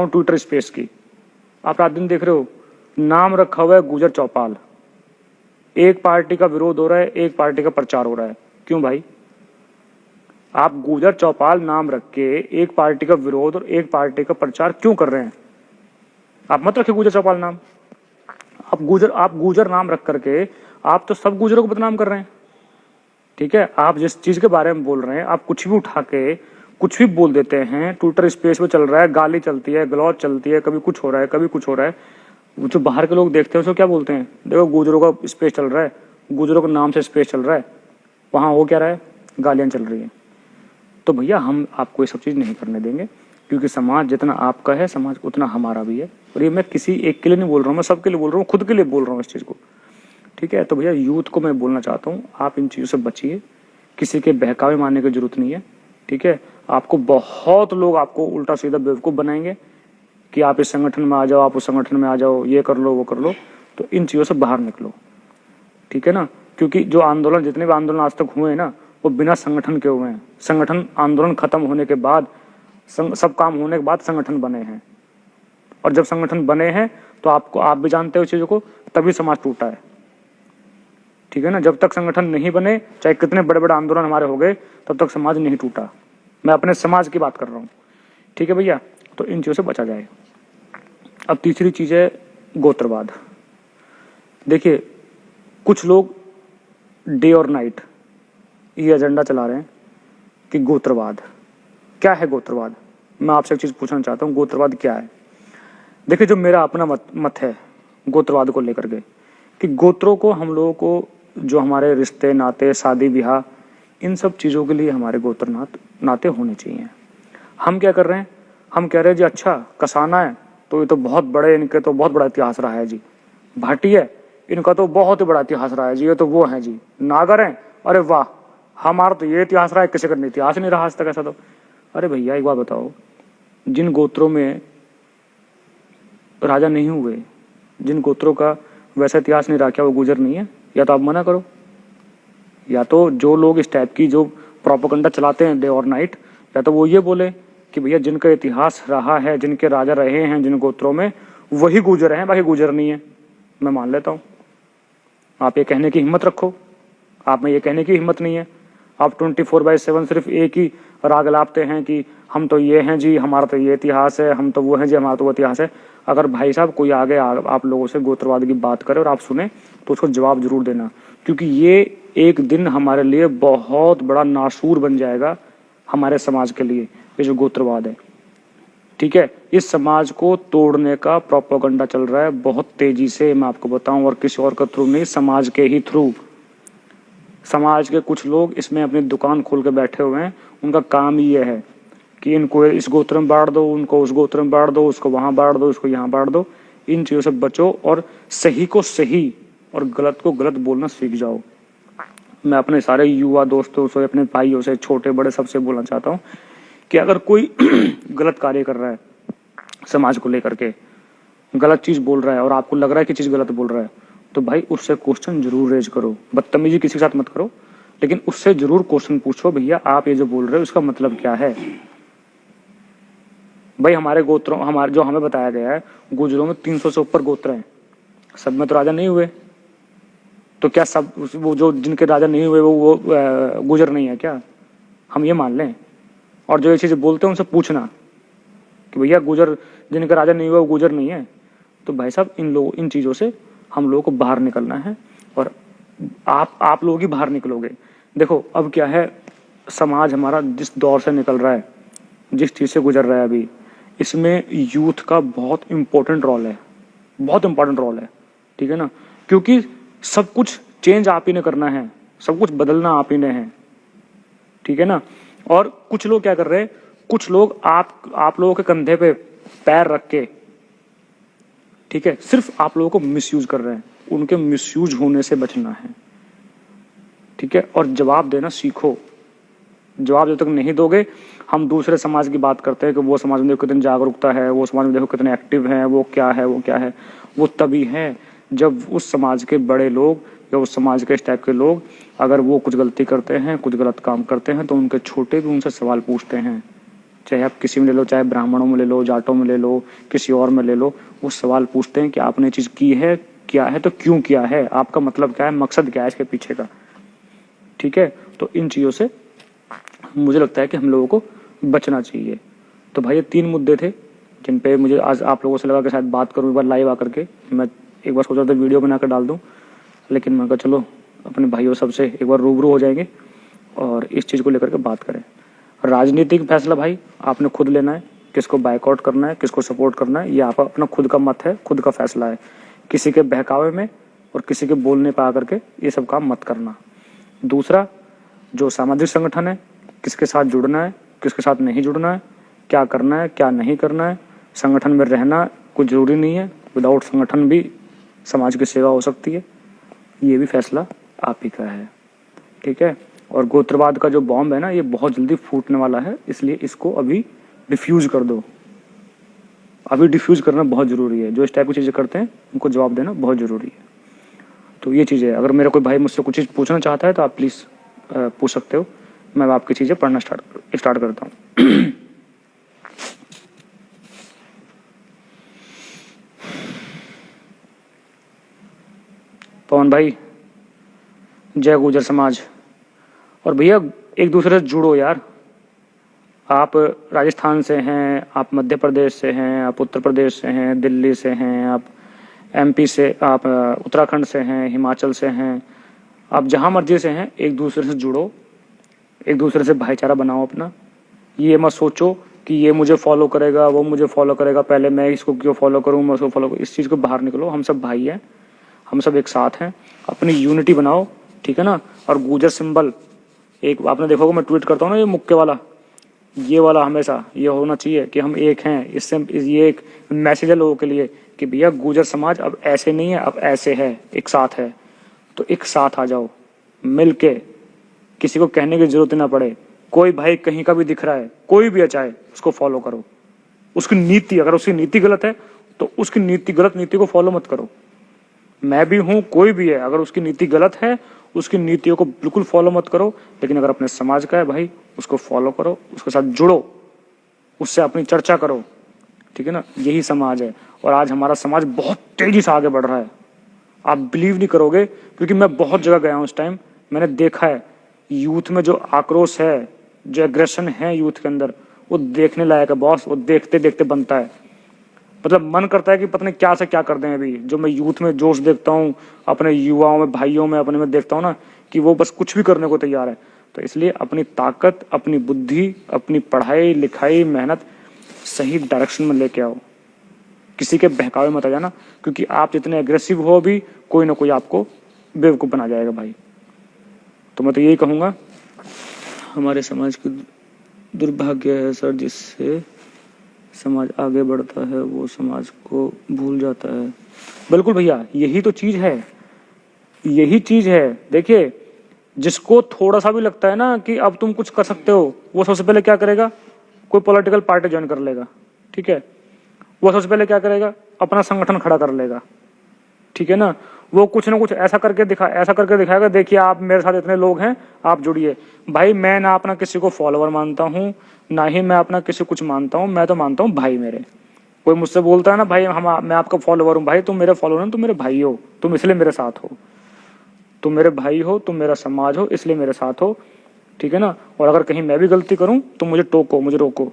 Twitter space की, आप रात दिन देख रहे हो, नाम रखा हुआ है गुजर चौपाल। एक पार्टी का विरोध हो रहा है, एक पार्टी का प्रचार हो रहा है। क्यों भाई? आप गुजर चौपाल नाम रख के एक पार्टी का विरोध और एक पार्टी का प्रचार क्यों कर रहे हैं? आप मत रखिए गुजर चौपाल नाम। आप गुजर नाम रख करके आप तो सब गुजरों को बदनाम कर रहे हैं। ठीक है, आप जिस चीज के बारे में बोल रहे हैं, आप कुछ भी उठा के कुछ भी बोल देते हैं। ट्विटर स्पेस पे चल रहा है, गाली चलती है, गलौज चलती है, कभी कुछ हो रहा है, कभी कुछ हो रहा है। जो बाहर के लोग देखते हैं उसको क्या बोलते हैं? देखो गुजरों का स्पेस चल रहा है, गुजरों के नाम से स्पेस चल रहा है, वहां हो क्या रहा है? गालियां चल रही है। तो भैया हम आपको ये सब चीज नहीं करने देंगे, क्योंकि समाज जितना आपका है, समाज उतना हमारा भी है। और ये मैं किसी एक के लिए नहीं बोल रहा हूँ, मैं सबके लिए बोल रहा हूँ, खुद के लिए बोल रहा हूँ इस चीज को। ठीक है, तो भैया यूथ को मैं बोलना चाहता हूँ, आप इन चीजों से बचिए, किसी के बहकावे मारने की जरूरत नहीं है। ठीक है, आपको बहुत लोग आपको उल्टा सीधा बेवकूफ बनाएंगे कि आप इस संगठन में आ जाओ, आप उस संगठन में आ जाओ, ये कर लो, वो कर लो। तो इन चीजों से बाहर निकलो। ठीक है ना, क्योंकि जो आंदोलन, जितने भी आंदोलन आज तक हुए हैं ना, वो बिना संगठन के हुए हैं। संगठन, आंदोलन खत्म होने के बाद, सब काम होने के बाद संगठन बने हैं। और जब संगठन बने हैं तो आप भी जानते हो चीजों को, तभी समाज टूटा है। ठीक है ना, जब तक संगठन नहीं बने, चाहे कितने बड़े बड़े आंदोलन हमारे हो गए, तब तक समाज नहीं टूटा। मैं अपने समाज की बात कर रहा हूँ। ठीक है भैया, तो इन चीजों से बचा जाए। अब तीसरी चीज है गोत्रवाद। देखिए, कुछ लोग डे और नाइट ये एजेंडा चला रहे हैं कि गोत्रवाद क्या है। गोत्रवाद, मैं आपसे एक चीज पूछना चाहता हूँ, गोत्रवाद क्या है? देखिए, जो मेरा अपना मत है गोत्रवाद को लेकर के, कि गोत्रों को, हम लोगों को, जो हमारे रिश्ते नाते, शादी ब्याह, इन सब चीजों के लिए हमारे गोत्र नाते होने चाहिए। हम क्या कर रहे हैं? हम कह रहे हैं जी अच्छा कसाना है तो ये तो बहुत बड़े, इनके तो बहुत बड़ा इतिहास रहा है जी। भाटी है, इनका तो बहुत ही बड़ा इतिहास रहा है जी। ये तो वो है जी। नागर है, अरे वाह, हमारा तो ये इतिहास रहा है, किसी का इतिहास नहीं रहा आज तक ऐसा। तो अरे भैया एक बात बताओ, जिन गोत्रों में राजा नहीं हुए, जिन गोत्रों का वैसा इतिहास नहीं रहा, क्या वो गुजर नहीं है? या तो आप मना करो, या तो जो लोग इस टाइप की जो प्रोपेगेंडा चलाते हैं डे और नाइट, या तो वो ये बोले कि भैया जिनका इतिहास रहा है, जिनके राजा रहे हैं जिन गोत्रों में, वही गुजर हैं, बाकी गुजर नहीं है। मैं मान लेता हूं, आप ये कहने की हिम्मत रखो। आप में ये कहने की हिम्मत नहीं है। आप 24/7 सिर्फ एक ही राग लापते हैं कि हम तो ये हैं जी, हमारा तो ये इतिहास है, हम तो वो हैं जी, हमारा तो वो इतिहास है। अगर भाई साहब कोई आगे आप लोगों से गोत्रवाद की बात करे और आप सुने, तो उसको जवाब जरूर देना, क्योंकि ये एक दिन हमारे लिए बहुत बड़ा नासूर बन जाएगा, हमारे समाज के लिए, ये जो गोत्रवाद है। ठीक है, इस समाज को तोड़ने का प्रोपेगेंडा चल रहा है बहुत तेजी से, मैं आपको बताऊं, और किसी और के थ्रू नहीं, समाज के ही थ्रू। समाज के कुछ लोग इसमें अपनी दुकान खोल के बैठे हुए हैं। उनका काम ही ये है कि इनको इस गोत्र में बांट दो, उनको उस गोत्र में बांट दो, उसको वहां बांट दो, उसको यहाँ बांट दो। इन चीजों से बचो और सही को सही और गलत को गलत बोलना सीख जाओ। मैं अपने सारे युवा दोस्तों से, अपने भाइयों से, छोटे बड़े, सबसे बोलना चाहता हूँ कि अगर कोई गलत कार्य कर रहा है, समाज को लेकर के गलत चीज बोल रहा है, और आपको लग रहा है कि चीज गलत बोल रहा है, तो भाई उससे क्वेश्चन जरूर रेज करो। बदतमीजी किसी के साथ मत करो, लेकिन उससे जरूर क्वेश्चन पूछो, भैया आप ये जो बोल रहे हो इसका मतलब क्या है? भाई हमारे गोत्रों, हमारे जो हमें बताया गया है, गुजरों में 300 से ऊपर गोत्र हैं, सब में तो राजा नहीं हुए। तो क्या सब वो जो जिनके राजा नहीं हुए वो गुजर नहीं है क्या? हम ये मान लें? और जो ये चीजें बोलते हैं उनसे पूछना कि भैया गुजर, जिनके राजा नहीं हुए वो गुजर नहीं है। तो भाई साहब इन चीजों से हम लोगों को बाहर निकलना है, और आप लोग ही बाहर निकलोगे। देखो अब क्या है, समाज हमारा जिस दौर से निकल रहा है, जिस चीज से गुजर रहा है अभी, इसमें यूथ का बहुत इंपॉर्टेंट रोल है, बहुत इंपॉर्टेंट रोल है। ठीक है ना, क्योंकि सब कुछ चेंज आप ही ने करना है, सब कुछ बदलना आप ही ने है। ठीक है ना, और कुछ लोग क्या कर रहे हैं, कुछ लोग आप लोगों के कंधे पे पैर रख के, ठीक है, सिर्फ आप लोगों को मिसयूज कर रहे हैं। उनके मिसयूज होने से बचना है। ठीक है, और जवाब देना सीखो। जवाब जब तक नहीं दोगे, हम दूसरे समाज की बात करते हैं कि वो समाज में देखो कितनी जागरूकता है, वो समाज में देखो कितने एक्टिव हैं, वो क्या है, वो क्या है। वो तभी है जब उस समाज के बड़े लोग या उस समाज के इस टाइप के लोग, अगर वो कुछ गलती करते हैं, कुछ गलत काम करते हैं, तो उनके छोटे भी उनसे सवाल पूछते हैं। चाहे आप किसी में ले लो, चाहे ब्राह्मणों में ले लो, जाटों में ले लो, किसी और में ले लो, वो सवाल पूछते हैं कि आपने चीज़ की है, क्या है, तो क्यों किया है, आपका मतलब क्या है, मकसद क्या है इसके पीछे का। ठीक है, तो इन चीज़ों से मुझे लगता है कि हम लोगों को बचना चाहिए। तो भाई ये 3 मुद्दे थे जिन पे मुझे आज आप लोगों से लगा कि शायद बात करूँ एक बार लाइव आकर के। मैं एक बार सोचा था वीडियो बनाकर डाल दूँ, लेकिन मैं कहा चलो अपने भाइयों सबसे एक बार रूबरू हो जाएंगे और इस चीज़ को लेकर के बात करें। राजनीतिक फैसला भाई आपने खुद लेना है, किसको बायकॉट करना है, किसको सपोर्ट करना है, ये आपका अपना खुद का मत है, खुद का फैसला है। किसी के बहकावे में और किसी के बोलने पर आकर के ये सब काम मत करना। दूसरा, जो सामाजिक संगठन है, किसके साथ जुड़ना है, किसके साथ नहीं जुड़ना है, क्या करना है, क्या नहीं करना है, संगठन में रहना कुछ ज़रूरी नहीं है, विदाउट संगठन भी समाज की सेवा हो सकती है, ये भी फैसला आप ही का है। ठीक है, और गोत्रवाद का जो बॉम्ब है ना, ये बहुत जल्दी फूटने वाला है, इसलिए इसको अभी डिफ्यूज कर दो। अभी डिफ्यूज करना बहुत ज़रूरी है। जो इस टाइप की चीज़ें करते हैं उनको जवाब देना बहुत ज़रूरी है। तो ये चीज़ें, अगर मेरा कोई भाई मुझसे कुछ चीज़ पूछना चाहता है तो आप प्लीज़ पूछ सकते हो, मैं आपकी चीज़ें पढ़ना स्टार्ट करता हूँ। पवन भाई, जय गुर्जर समाज। और भैया एक दूसरे से जुड़ो यार। आप राजस्थान से हैं, आप मध्य प्रदेश से हैं, आप उत्तर प्रदेश से हैं, दिल्ली से हैं, आप एमपी से, आप उत्तराखंड से हैं, हिमाचल से हैं, आप जहाँ मर्जी से हैं, एक दूसरे से जुड़ो, एक दूसरे से भाईचारा बनाओ अपना। ये मत सोचो कि ये मुझे फॉलो करेगा, वो मुझे फॉलो करेगा, पहले मैं इसको क्यों फॉलो करूँ, मैं उसको फॉलो करूँ। इस चीज़ को बाहर निकलो, हम सब भाई हैं, हम सब एक साथ हैं, अपनी यूनिटी बनाओ। ठीक है ना। और गुर्जर सिंबल एक आपने देखा होगा, मैं ट्वीट करता हूँ ना, ये मुक्के वाला, ये वाला हमेशा ये होना चाहिए कि हम एक हैं। इससे ये एक मैसेज है लोगों के लिए कि भैया गुर्जर समाज अब ऐसे नहीं है, अब ऐसे है, एक साथ है। तो एक साथ आ जाओ मिल के, किसी को कहने की जरूरत ना पड़े। कोई भाई कहीं का भी दिख रहा है, कोई भी चाहे, उसको फॉलो करो। उसकी नीति, अगर उसकी नीति गलत है तो उसकी नीति, गलत नीति को फॉलो मत करो। मैं भी हूं, कोई भी है, अगर उसकी नीति गलत है उसकी नीतियों को बिल्कुल फॉलो मत करो। लेकिन अगर अपने समाज का है भाई, उसको फॉलो करो, उसके साथ जुड़ो, उससे अपनी चर्चा करो। ठीक है ना, यही समाज है। और आज हमारा समाज बहुत तेजी से आगे बढ़ रहा है, आप बिलीव नहीं करोगे, क्योंकि मैं बहुत जगह गया हूँ इस टाइम, मैंने देखा है यूथ में जो आक्रोश है, जो एग्रेशन है यूथ के अंदर, वो देखने लायक है बॉस। वो देखते देखते बनता है, मतलब मन करता है कि पता नहीं क्या से क्या कर दें। अभी जो मैं यूथ में जोश देखता हूँ, अपने युवाओं में, भाइयों में, अपने में देखता हूँ ना, कि वो बस कुछ भी करने को तैयार है। तो इसलिए अपनी ताकत, अपनी बुद्धि, अपनी पढ़ाई लिखाई, मेहनत सही डायरेक्शन में लेके आओ। किसी के बहकावे मत आ जाना, क्योंकि आप जितने एग्रेसिव हो अभी, कोई ना कोई आपको बेवकूफ़ बना जाएगा भाई। तो मैं तो यही कहूँगा, हमारे समाज की दुर्भाग्य है सर, जिससे समाज आगे बढ़ता है वो समाज को भूल जाता है। बिल्कुल भैया, यही तो चीज़ है, यही चीज़ है। देखिए, जिसको थोड़ा सा भी लगता है ना कि अब तुम कुछ कर सकते हो, वो सबसे पहले क्या करेगा, कोई पॉलिटिकल पार्टी ज्वाइन कर लेगा। ठीक है, वो सबसे पहले क्या करेगा, अपना संगठन खड़ा कर लेगा। ठीक है ना, वो कुछ ना कुछ ऐसा करके दिखाएगा, देखिए आप मेरे साथ इतने लोग हैं, आप जुड़िए। भाई मैं ना अपना किसी को फॉलोअर मानता हूँ, ना ही मैं अपना किसी कुछ मानता हूँ, मैं तो मानता हूँ भाई मेरे। कोई मुझसे बोलता है ना भाई मैं आपका फॉलोअर हूँ, भाई तुम मेरे फॉलोअर हो, तुम मेरे भाई हो, तुम इसलिए मेरे साथ हो, तुम मेरे भाई हो, तुम मेरा समाज हो, इसलिए मेरे साथ हो। ठीक है ना। और अगर कहीं मैं भी गलती करूँ तो मुझे टोको, मुझे रोको,